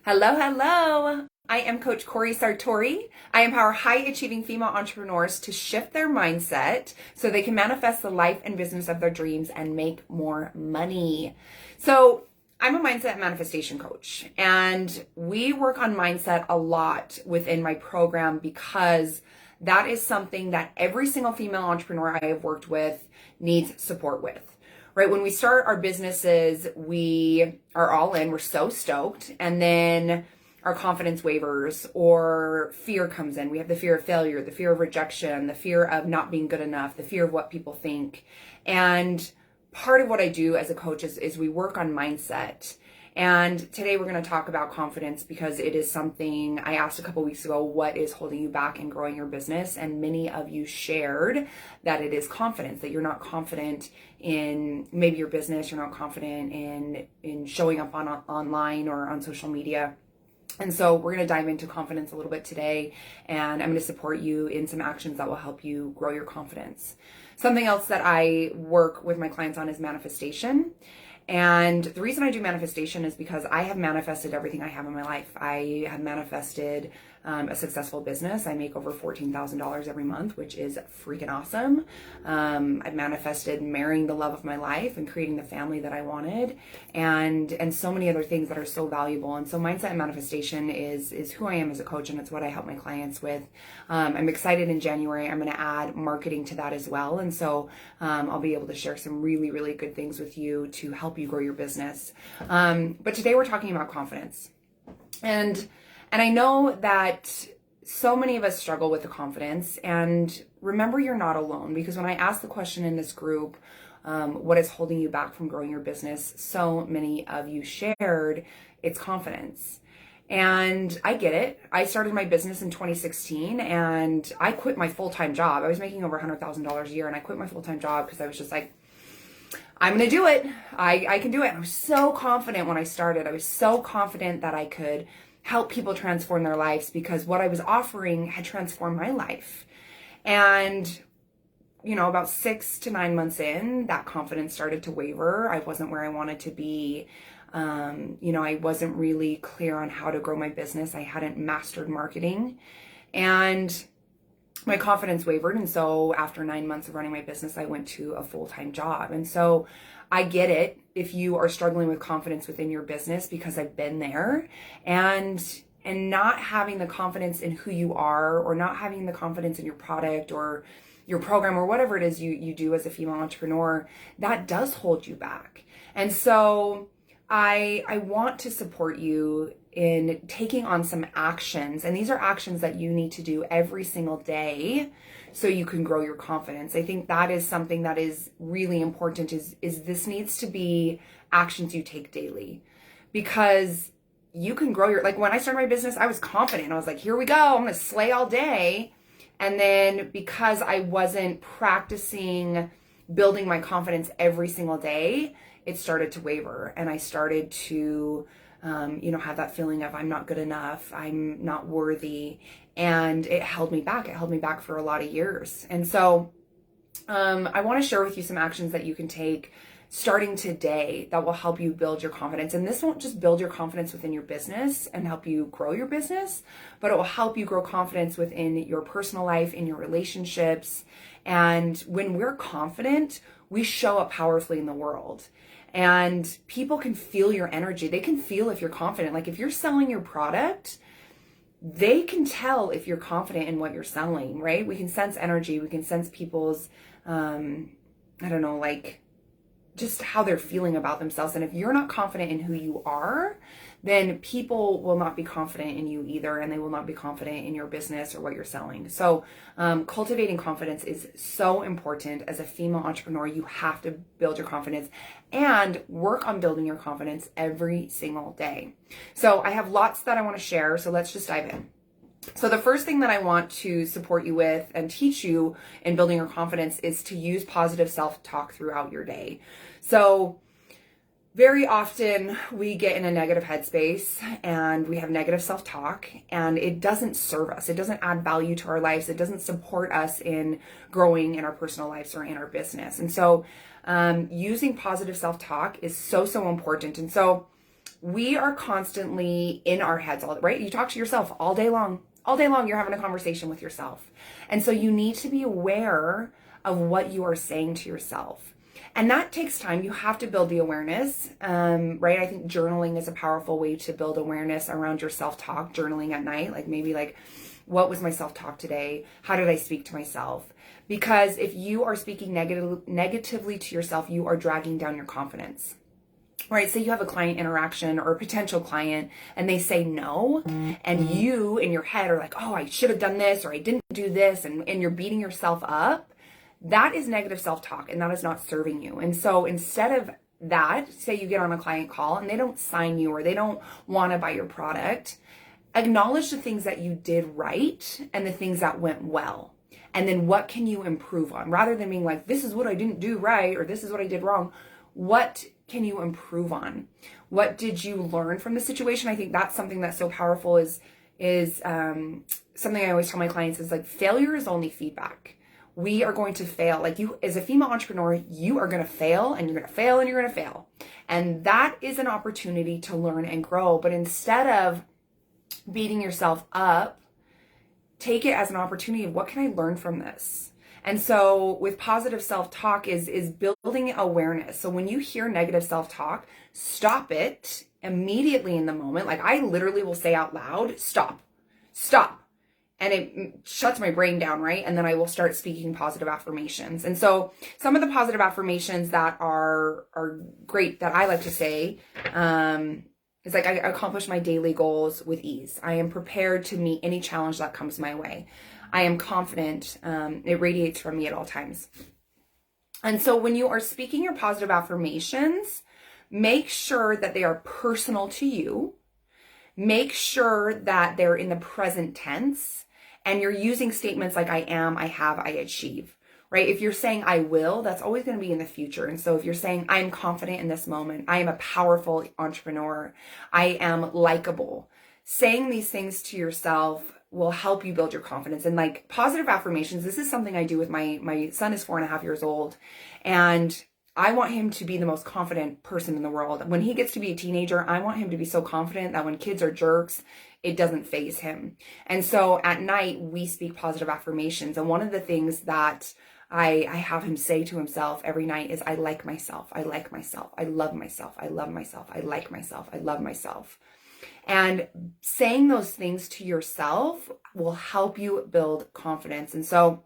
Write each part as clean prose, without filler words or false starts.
Hello, hello. I am Coach Corey Sartori. I empower high achieving female entrepreneurs to shift their mindset so they can manifest the life and business of their dreams and make more money. So, I'm a mindset manifestation coach, and we work on mindset a lot within my program because that is something that every single female entrepreneur I have worked with needs support with. Right? When we start our businesses, we are all in, we're so stoked, and then our confidence wavers or fear comes in. We have the fear of failure, the fear of rejection, the fear of not being good enough, the fear of what people think. And part of what I do as a coach is we work on mindset. And today we're going to talk about confidence because it is something I asked a couple weeks ago, what is holding you back in growing your business? And many of you shared that it is confidence, that you're not confident in maybe your business, you're not confident in showing up online or on social media. And so we're going to dive into confidence a little bit today, and I'm going to support you in some actions that will help you grow your confidence. Something else that I work with my clients on is manifestation. And the reason I do manifestation is because I have manifested everything I have in my life. I have manifested a successful business. I make over $14,000 every month, which is freaking awesome. I've manifested marrying the love of my life and creating the family that I wanted, and so many other things that are so valuable. And so mindset and manifestation is who I am as a coach, and it's what I help my clients with. I'm excited in January. I'm going to add marketing to that as well. And so I'll be able to share some really, really good things with you to help you grow your business. But today we're talking about confidence. And I know that so many of us struggle with the confidence, and remember, you're not alone, because when I asked the question in this group, what is holding you back from growing your business? So many of you shared it's confidence. And I get it. I started my business in 2016 and I quit my full-time job. I was making over $100,000 a year, and I quit my full-time job because I was just like, I'm going to do it. I can do it. And I was so confident when I started. I was so confident that I could help people transform their lives because what I was offering had transformed my life. And, about 6 to 9 months in, that confidence started to waver. I wasn't where I wanted to be. I wasn't really clear on how to grow my business. I hadn't mastered marketing, and my confidence wavered. And so after 9 months of running my business, I went to a full-time job. And so I get it if you are struggling with confidence within your business, because I've been there, and not having the confidence in who you are, or not having the confidence in your product or your program or whatever it is you do as a female entrepreneur, that does hold you back. And so I want to support you in taking on some actions. And these are actions that you need to do every single day so you can grow your confidence. I think that is something that is really important, is this needs to be actions you take daily, because you can grow like when I started my business, I was confident. I was like, here we go. I'm going to slay all day. And then because I wasn't practicing building my confidence every single day, it started to waver, and I started to have that feeling of I'm not good enough, I'm not worthy, and it held me back. It held me back for a lot of years. And so I want to share with you some actions that you can take starting today that will help you build your confidence. And this won't just build your confidence within your business and help you grow your business, but it will help you grow confidence within your personal life, in your relationships. And when we're confident, we show up powerfully in the world. And people can feel your energy. They can feel if you're confident. Like if you're selling your product, they can tell if you're confident in what you're selling, right? We can sense energy. We can sense people's, just how they're feeling about themselves. And if you're not confident in who you are, then people will not be confident in you either, and they will not be confident in your business or what you're selling. So cultivating confidence is so important. As a female entrepreneur, you have to build your confidence and work on building your confidence every single day. So I have lots that I want to share, so let's just dive in. So the first thing that I want to support you with and teach you in building your confidence is to use positive self-talk throughout your day. So very often we get in a negative headspace and we have negative self-talk, and it doesn't serve us. It doesn't add value to our lives. It doesn't support us in growing in our personal lives or in our business. And so using positive self-talk is so important. And so we are constantly in our heads, right? You talk to yourself all day long. All day long, you're having a conversation with yourself. And so you need to be aware of what you are saying to yourself. And that takes time. You have to build the awareness, right? I think journaling is a powerful way to build awareness around your self-talk, journaling at night, like maybe like, what was my self-talk today? How did I speak to myself? Because if you are speaking negatively to yourself, you are dragging down your confidence. Right? Say you have a client interaction or a potential client and they say no, and you in your head are like, oh, I should have done this or I didn't do this, and you're beating yourself up. That is negative self-talk, and that is not serving you. And so instead of that, say you get on a client call and they don't sign you or they don't want to buy your product, acknowledge the things that you did right and the things that went well. And then what can you improve on? Rather than being like, this is what I didn't do right or this is what I did wrong. What can you improve on? What did you learn from the situation? I think that's something that's so powerful is something I always tell my clients is like, failure is only feedback. We are going to fail. Like you, as a female entrepreneur, you are going to fail and you're going to fail and you're going to fail. And that is an opportunity to learn and grow. But instead of beating yourself up, take it as an opportunity of what can I learn from this? And so with positive self-talk is building awareness. So when you hear negative self-talk, stop it immediately in the moment. Like I literally will say out loud, stop. And it shuts my brain down, right? And then I will start speaking positive affirmations. And so some of the positive affirmations that are great that I like to say is like, I accomplish my daily goals with ease. I am prepared to meet any challenge that comes my way. I am confident. It radiates from me at all times. And so when you are speaking your positive affirmations, make sure that they are personal to you. Make sure that they're in the present tense and you're using statements like I am, I have, I achieve, right? If you're saying I will, that's always going to be in the future. And so if you're saying I'm confident in this moment, I am a powerful entrepreneur, I am likable, saying these things to yourself will help you build your confidence. And like positive affirmations, this is something I do with my son is 4.5 years old. And I want him to be the most confident person in the world. When he gets to be a teenager, I want him to be so confident that when kids are jerks, it doesn't faze him. And so at night, we speak positive affirmations. And one of the things that I have him say to himself every night is, I like myself. I like myself. I love myself. I love myself. I like myself. I love myself. And saying those things to yourself will help you build confidence. And so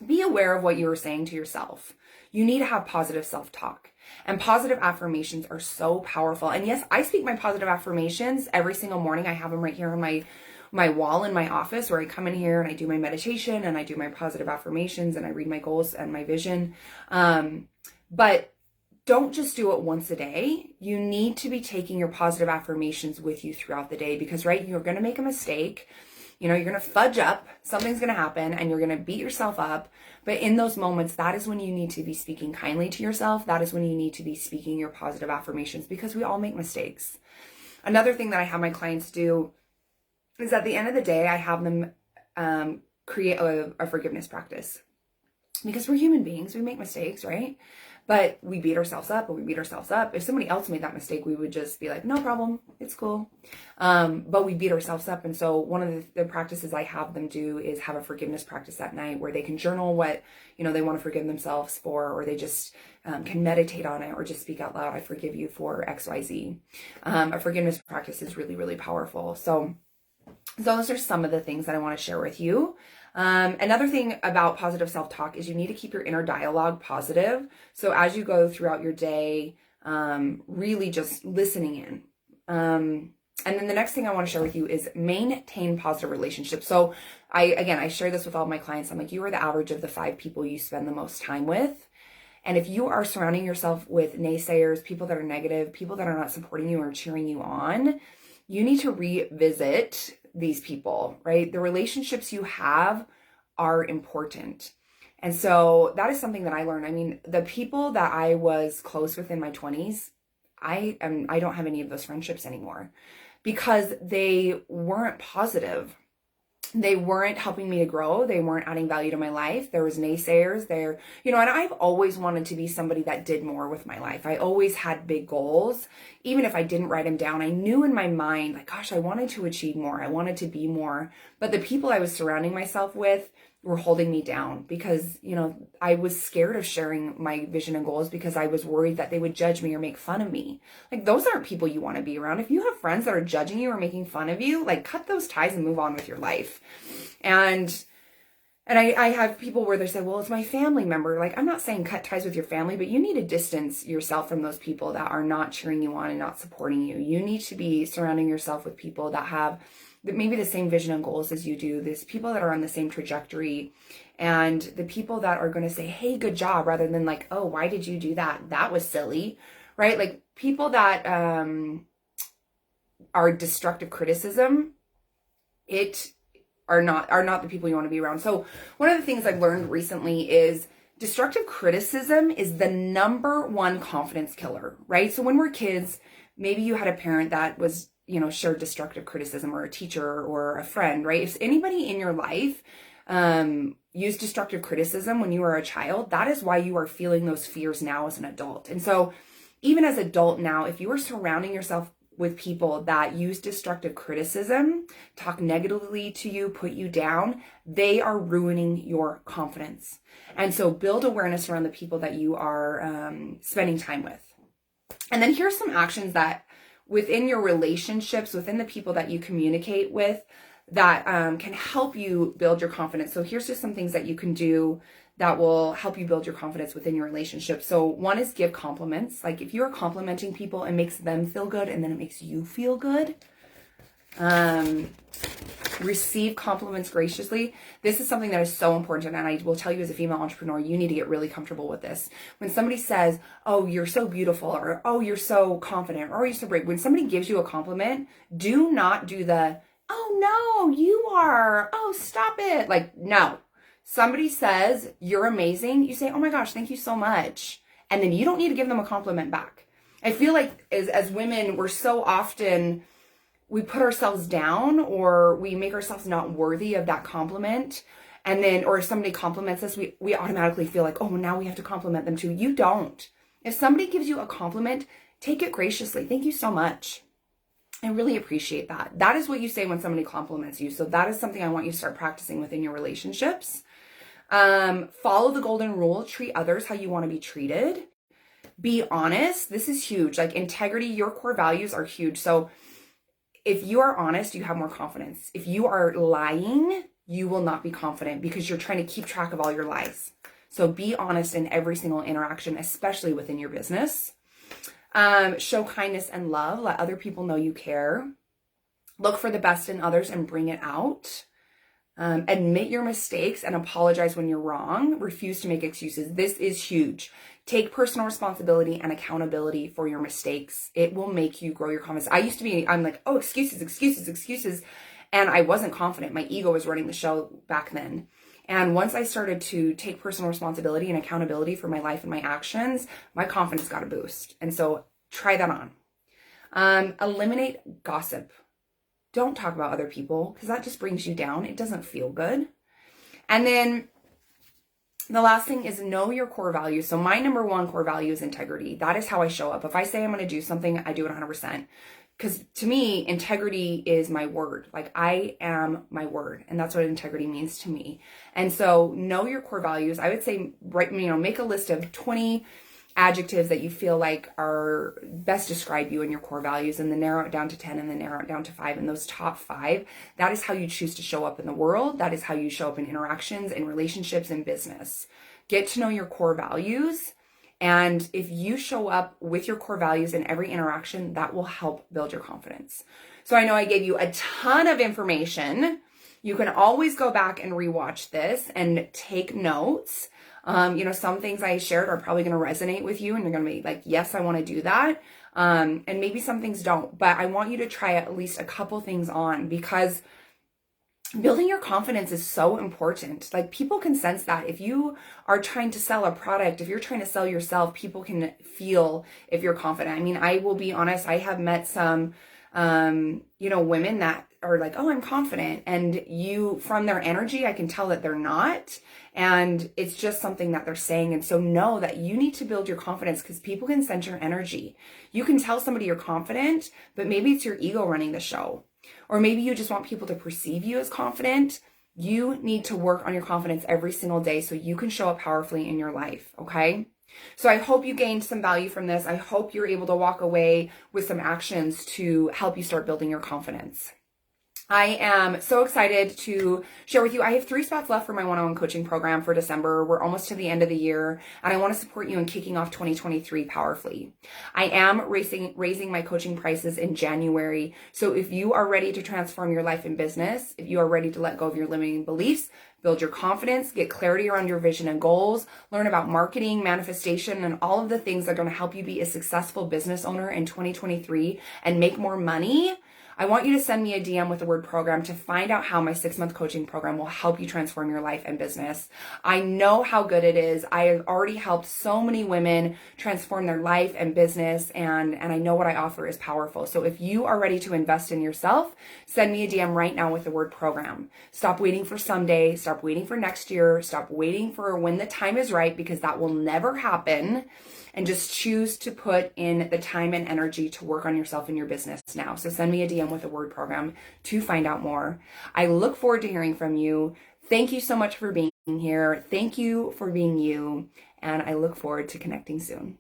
be aware of what you are saying to yourself. You need to have positive self-talk, and positive affirmations are so powerful. And yes, I speak my positive affirmations every single morning. I have them right here on my wall in my office where I come in here and I do my meditation and I do my positive affirmations and I read my goals and my vision. But don't just do it once a day. You need to be taking your positive affirmations with you throughout the day because, right, you're going to make a mistake. You know, you're going to fudge up, something's going to happen, and you're going to beat yourself up. But in those moments, that is when you need to be speaking kindly to yourself. That is when you need to be speaking your positive affirmations because we all make mistakes. Another thing that I have my clients do is at the end of the day, I have them create a forgiveness practice because we're human beings. We make mistakes, right? But we beat ourselves up and we beat ourselves up. If somebody else made that mistake, we would just be like, no problem, it's cool. But we beat ourselves up. And so one of the practices I have them do is have a forgiveness practice at night where they can journal what, they want to forgive themselves for, or they just can meditate on it or just speak out loud, I forgive you for XYZ. A forgiveness practice is really, really powerful. So those are some of the things that I want to share with you. Another thing about positive self-talk is you need to keep your inner dialogue positive. So as you go throughout your day, really just listening in. And then the next thing I want to share with you is maintain positive relationships. So I share this with all my clients. I'm like, you are the average of the 5 people you spend the most time with. And if you are surrounding yourself with naysayers, people that are negative, people that are not supporting you or cheering you on, you need to revisit these people, right? The relationships you have are important. And so that is something that I learned. I mean, the people that I was close with in my 20s, I don't have any of those friendships anymore because they weren't positive. they weren't helping me to grow. They weren't adding value to my life. There was naysayers there, and I've always wanted to be somebody that did more with my life. I always had big goals. Even if I didn't write them down, I knew in my mind, like, gosh, I wanted to achieve more. I wanted to be more. But the people I was surrounding myself with were holding me down because, I was scared of sharing my vision and goals because I was worried that they would judge me or make fun of me. Like, those aren't people you want to be around. If you have friends that are judging you or making fun of you, like, cut those ties and move on with your life. And I have people where they say, well, it's my family member. Like, I'm not saying cut ties with your family, but you need to distance yourself from those people that are not cheering you on and not supporting you. You need to be surrounding yourself with people that have maybe the same vision and goals as you do. There's people that are on the same trajectory, and the people that are going to say, hey, good job, rather than like, oh, why did you do that? That was silly, right? Like, people that are destructive criticism, are not the people you want to be around. So one of the things I've learned recently is destructive criticism is the number one confidence killer, right? So when we're kids, maybe you had a parent that was, shared destructive criticism, or a teacher or a friend, right? If anybody in your life used destructive criticism when you were a child, that is why you are feeling those fears now as an adult. And so even as an adult now, if you are surrounding yourself with people that use destructive criticism, talk negatively to you, put you down, they are ruining your confidence. And so build awareness around the people that you are spending time with. And then here's some actions that within your relationships, within the people that you communicate with, that can help you build your confidence. So here's just some things that you can do that will help you build your confidence within your relationship. So one is give compliments. Like, if you're complimenting people, it makes them feel good, and then it makes you feel good. Receive compliments graciously. This is something that is so important, and I will tell you as a female entrepreneur, you need to get really comfortable with this. When somebody says, oh, you're so beautiful, or oh, you're so confident, or you're so brave, when somebody gives you a compliment, do not do the, oh no, you are, oh, stop it. Like, no. Somebody says you're amazing, you say, oh my gosh, thank you so much. And then you don't need to give them a compliment back. I feel like as women, we're so often, we put ourselves down, or we make ourselves not worthy of that compliment. And then, or if somebody compliments us, we automatically feel like, oh, now we have to compliment them too. You don't. If somebody gives you a compliment, take it graciously. Thank you so much. I really appreciate that. That is what you say when somebody compliments you. So that is something I want you to start practicing within your relationships. Follow the golden rule. Treat others how you want to be treated. Be honest. This is huge. Like, integrity, your core values are huge. So if you are honest, you have more confidence. If you are lying, you will not be confident because you're trying to keep track of all your lies. So be honest in every single interaction, especially within your business. Show kindness and love. Let other people know you care. Look for the best in others and bring it out. Admit your mistakes and apologize when you're wrong. Refuse to make excuses. This is huge. Take personal responsibility and accountability for your mistakes. It will make you grow your confidence. I'm like, oh, excuses. And I wasn't confident. My ego was running the show back then. And once I started to take personal responsibility and accountability for my life and my actions, my confidence got a boost. And so try that on. Eliminate gossip. Don't talk about other people, because that just brings you down. It doesn't feel good. And then the last thing is know your core values. So my number one core value is integrity. That is how I show up. If I say I'm going to do something, I do it 100%. Because to me, integrity is my word. Like, I am my word. And that's what integrity means to me. And so know your core values. I would say, make a list of 20 adjectives that you feel like are best describe you and your core values, and then narrow it down to 10, and then narrow it down to 5. And those top 5, that is how you choose to show up in the world. That is how you show up in interactions, in relationships, in business. Get to know your core values. And if you show up with your core values in every interaction, that will help build your confidence. So I know I gave you a ton of information. You can always go back and rewatch this and take notes. Some things I shared are probably going to resonate with you, and you're going to be like, yes, I want to do that. And maybe some things don't, but I want you to try at least a couple things on, because building your confidence is so important. Like, people can sense that. If you are trying to sell a product, if you're trying to sell yourself, people can feel if you're confident. I mean, I will be honest, I have met some Women that are like, oh, I'm confident. And from their energy, I can tell that they're not. And it's just something that they're saying. And so know that you need to build your confidence because people can sense your energy. You can tell somebody you're confident, but maybe it's your ego running the show. Or maybe you just want people to perceive you as confident. You need to work on your confidence every single day so you can show up powerfully in your life, okay? So I hope you gained some value from this. I hope you're able to walk away with some actions to help you start building your confidence. I am so excited to share with you. I have 3 spots left for my one-on-one coaching program for December. We're almost to the end of the year, and I want to support you in kicking off 2023 powerfully. I am raising my coaching prices in January. So if you are ready to transform your life and business, if you are ready to let go of your limiting beliefs, build your confidence, get clarity around your vision and goals, learn about marketing, manifestation, and all of the things that are going to help you be a successful business owner in 2023 and make more money, I want you to send me a DM with the word program to find out how my 6-month coaching program will help you transform your life and business. I know how good it is. I have already helped so many women transform their life and business, and I know what I offer is powerful. So if you are ready to invest in yourself, send me a DM right now with the word program. Stop waiting for someday. Stop waiting for next year. Stop waiting for when the time is right, because that will never happen. And just choose to put in the time and energy to work on yourself and your business now. So send me a DM with the word program to find out more. I look forward to hearing from you. Thank you so much for being here. Thank you for being you. And I look forward to connecting soon.